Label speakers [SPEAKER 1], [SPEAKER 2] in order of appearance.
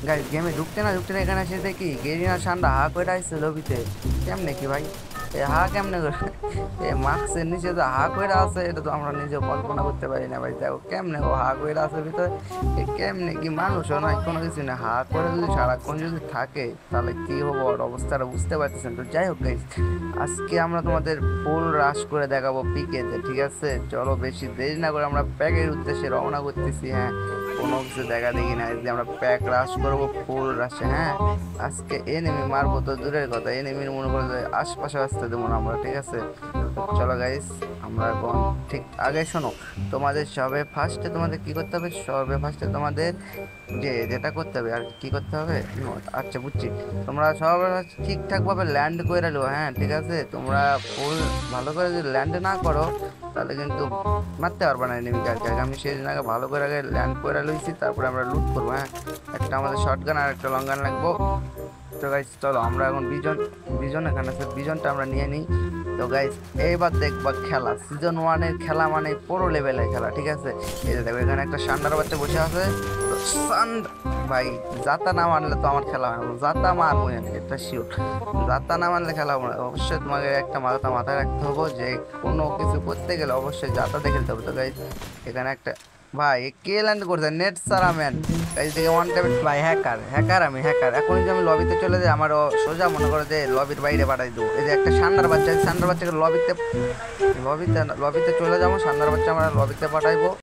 [SPEAKER 1] Guys গেমে ঢুকতে না ঢুকতে না এখানে এসে দেখি গেরিনা সান্ডা হা করে আসছে লবিতে। কেমনে কি ভাই, এ হা কেমনে করে? এ মাস্কের নিচে তো হা করে আছে, এটা তো আমরা নিজেও কল্পনা করতে পারি না ভাই। দেখো কেমনে ও হা করে আছে ভিতরে, এ কেমনে কি মানুষও নয় কোনো কিছু না, হা করে যদি সারাক্ষণ যদি থাকে তাহলে কি হবো ওর অবস্থাটা বুঝতে পারতেছেন। তো যাই হোক গাইস, আজকে আমরা তোমাদের ফুল রাশ করে দেখাবো পিকেতে, ঠিক আছে? চলো বেশি দেরি না করে আমরা প্যাকের উদ্দেশ্যে রওনা করতেছি। হ্যাঁ, কোনো কিছু দেখা দেখি না, যে আমরা প্যাক রাশ করবো ফুল রাশে। হ্যাঁ, আজকে এনিমি মারবো তো দূরের কথা, এনিমির মনে করে যে আশপাশে আসতে দেবো না আমরা, ঠিক আছে? তো চলো গাইস, আমরা এখন ঠিক আগে শোনো, তোমাদের সবে ফার্স্টে তোমাদের কি করতে হবে, সবে ফার্স্টে তোমাদের যেটা করতে হবে আর কি করতে হবে। আচ্ছা বুঝছি, তোমরা সব ঠিকঠাক ভাবে ল্যান্ড করে লো। হ্যাঁ ঠিক আছে, তোমরা ফুল ভালো করে যদি ল্যান্ড না করো তাহলে কিন্তু মারতে পারবে না এনিমিকে। আগে আগে আমি সেই জন্য আগে ভালো করে আগে ল্যান্ড করে লইছি, তারপরে আমরা লুট করবো। হ্যাঁ, একটা আমাদের শর্ট গান আর একটা লং গান লাগবো। তো গাইস চলো আমরা এখন বিজন, বিজন এখানে আছে, বিজনটা আমরা নিয়ে নিই। তো গাইস এইবার দেখবা খেলা, সিজন ওয়ানের খেলা মানে পুরো লেভেলের খেলা, ঠিক আছে? এই যে দেখো এখানে একটা সান্ডার বাচ্চা বসে আছে। তো সান্ড ভাই, জাতা না মানলে তো আমার খেলা হয় না, জাতা মারবো আমি, এটা শিওর। জাতা না মানলে খেলা হবে না। অবশ্যই তোমাকে একটা মাথা মাথায় রাখতে হবে যে কোনো কিছু করতে গেলে অবশ্যই জাতাতে খেলতে হবে। তো গাইস এখানে একটা ভাই কে ল্যান্ড করছে, নেট সারা ম্যান। গাইস দেখে ওয়ান ট্যাপ ভাই, হ্যাকার হ্যাকার, আমি হ্যাকার। এখন যদি আমি লবিতে চলে যাই আমার সোজা মনে করে যে লবির বাইরে পাঠাই দেবো। এই যে একটা সান্ডার বাচ্চা, সান্ডার বাচ্চাকে লবিতে লবিতে লবিতে চলে যাবো, সান্ডার বাচ্চা আমরা লবিতে পাঠাইবো।